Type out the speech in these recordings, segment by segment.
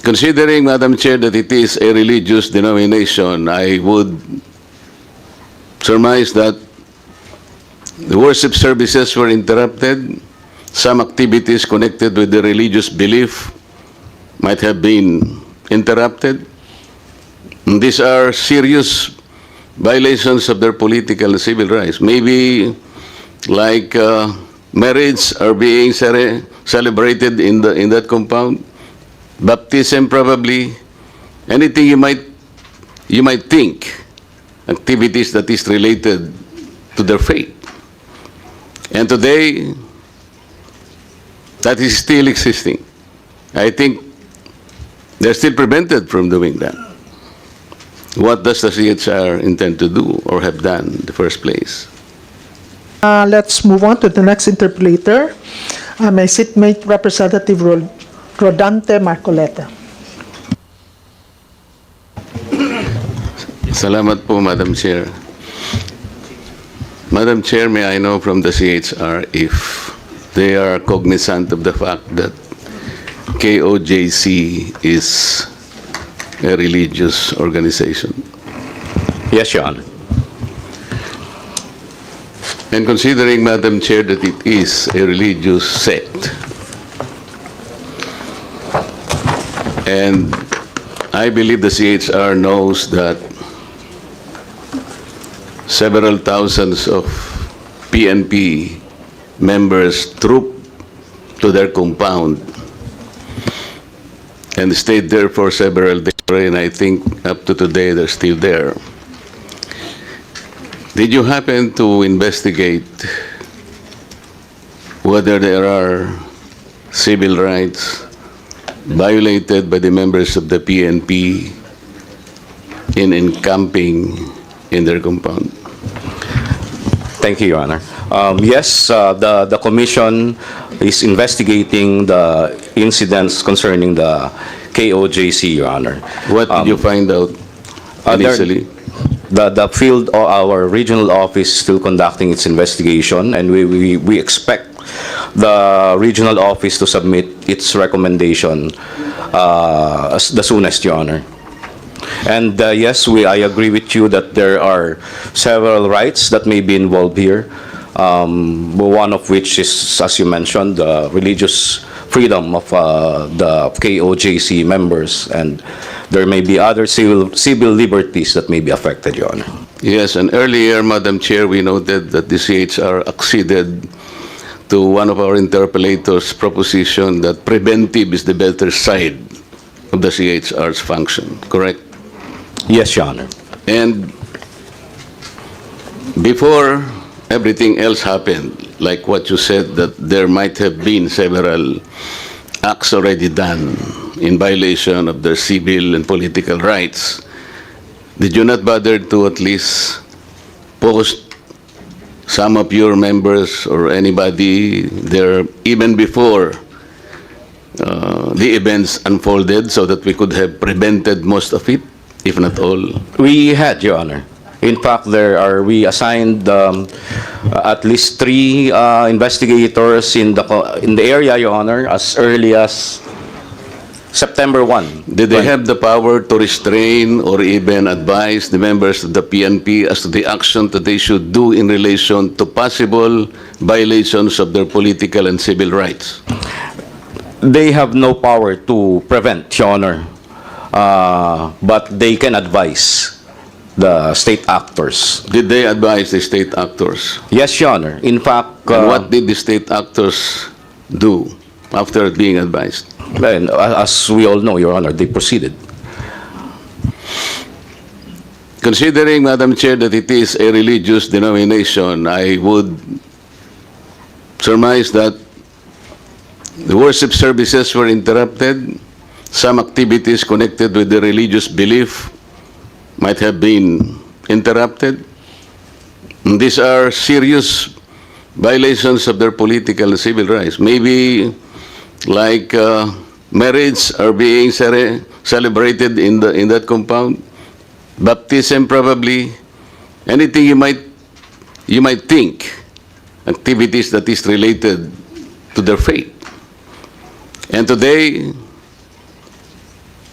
Considering, Madam Chair, that it is a religious denomination, I would surmise that the worship services were interrupted. Some activities connected with the religious belief might have been interrupted. And these are serious violations of their political and civil rights. Maybe like marriage are being celebrated in that compound. Baptism probably. Anything you might think. Activities that is related to their faith. And today, that is still existing. I think they're still prevented from doing that. What does the CHR intend to do or have done in the first place? Let's move on to the next interpolator. My seatmate, Representative Rodante Marcoleta. Salamat po, Madam Chair. Madam Chair, may I know from the CHR if they are cognizant of the fact that KOJC is a religious organization? Yes, Your Honor. And considering, Madam Chair, that it is a religious sect, and I believe the CHR knows that several thousands of PNP members trooped to their compound and stayed there for several days, and I think up to today they're still there. Did you happen to investigate whether there are civil rights violated by the members of the PNP in encamping in their compound? Thank you, Your Honor. Yes, the Commission is investigating the incidents concerning the KOJC, Your Honor. What did you find out initially? The field or our regional office is still conducting its investigation, and we expect the regional office to submit its recommendation the soonest, Your Honor. And yes, I agree with you that there are several rights that may be involved here. One of which is, as you mentioned, the religious freedom of the KOJC members, and there may be other civil liberties that may be affected, Your Honor. Yes, and earlier, Madam Chair, we noted that the CHR acceded to one of our interpellators' proposition that preventive is the better side of the CHR's function, correct? Yes, Your Honor. And before everything else happened, like what you said, that there might have been several acts already done in violation of their civil and political rights, did you not bother to at least post some of your members or anybody there even before the events unfolded so that we could have prevented most of it, if not all? We had, Your Honor. In fact, we assigned at least 3 investigators in the area, Your Honor, as early as September 1. Did they have the power to restrain or even advise the members of the PNP as to the action that they should do in relation to possible violations of their political and civil rights? They have no power to prevent, Your Honor, but they can advise the state actors. Did they advise the state actors? Yes, Your Honor. In fact, And what did the state actors do after being advised? and as we all know, Your Honor, they proceeded. Considering, Madam Chair, that it is a religious denomination, I would surmise that the worship services were interrupted. Some activities connected with the religious belief might have been interrupted. And these are serious violations of their political and civil rights. Maybe like marriage are being celebrated in that compound. Baptism probably. Anything you might think. Activities that is related to their faith. And today,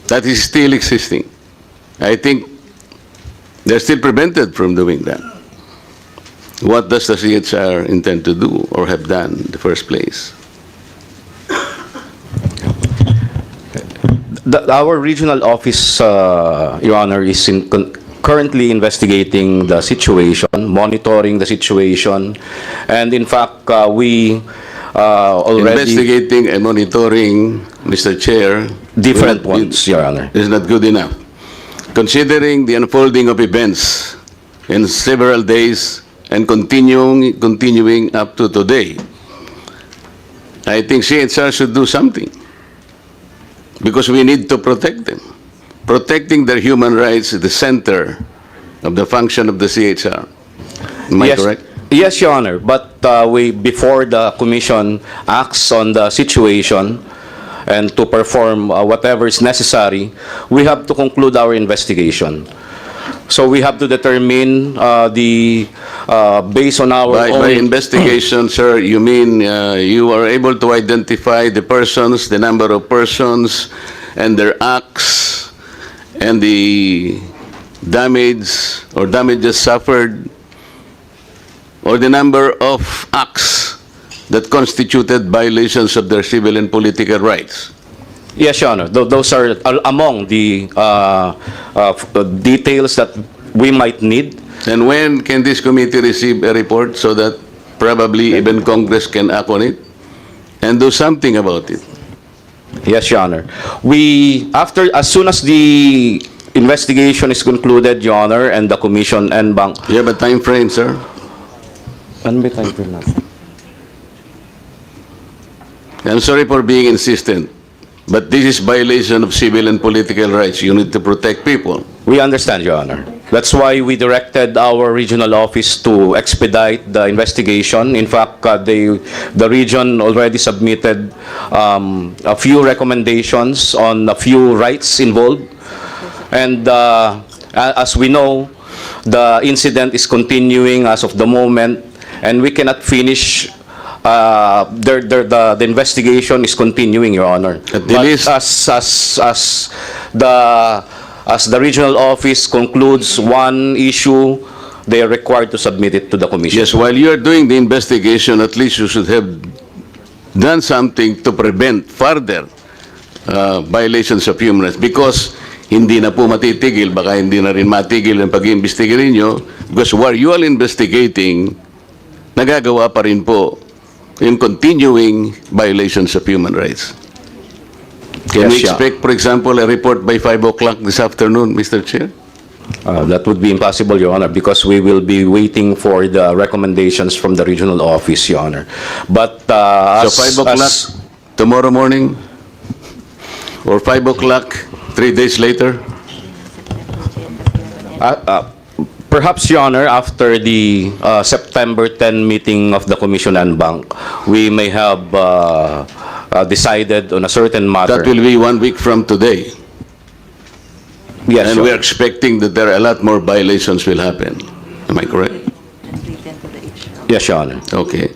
That is still existing. I think they're still prevented from doing that. What does the CHR intend to do or have done in the first place? Our regional office, Your Honor, is currently investigating the situation, monitoring the situation, and in fact, we already... Investigating and monitoring, Mr. Chair, Different ones, Your Honor. is not good enough. Considering the unfolding of events in several days and continuing up to today, I think CHR should do something because we need to protect them. Protecting their human rights is the center of the function of the CHR. Am I Yes. correct? Yes, Your Honor, but before the Commission acts on the situation and to perform whatever is necessary, we have to conclude our investigation. So we have to determine based on our By own... investigation, sir, you mean you are able to identify the persons, the number of persons, and their acts, and the damage or damages suffered, or the number of acts that constituted violations of their civil and political rights? Yes, Your Honor. Those are among the details that we might need. And when can this committee receive a report so that probably even Congress can act on it and do something about it? Yes, Your Honor. As soon as the investigation is concluded, Your Honor, and the Commission and Bank... You have a time frame, sir? Ano ba time frame natin? I'm sorry for being insistent, but this is violation of civil and political rights. You need to protect people. We understand, Your Honor. That's why we directed our regional office to expedite the investigation. In fact, the region already submitted a few recommendations on a few rights involved. And as we know, the incident is continuing as of the moment, and we cannot finish. The investigation is continuing, Your Honor. At the But least- as the regional office concludes one issue, they are required to submit it to the Commission. Yes, while you are doing the investigation, at least you should have done something to prevent further violations of human rights, because hindi na po matitigil, baka hindi na rin matigil ang pag-iimbestiga ninyo, because while you are investigating, nagagawa pa rin po yung continuing violations of human rights. Can we Yes, yeah. expect, for example, a report by 5 o'clock this afternoon, Mr. Chair? That would be impossible, Your Honor, because we will be waiting for the recommendations from the regional office, Your Honor. But So 5 o'clock tomorrow morning? Or 5 o'clock 3 days later? Perhaps, Your Honor, after the September 10 meeting of the Commission and Bank, we may have decided on a certain matter. That will be 1 week from today. Yes, And Your we are expecting that there are a lot more violations will happen. Am I correct? Yes, Your Honor. Okay.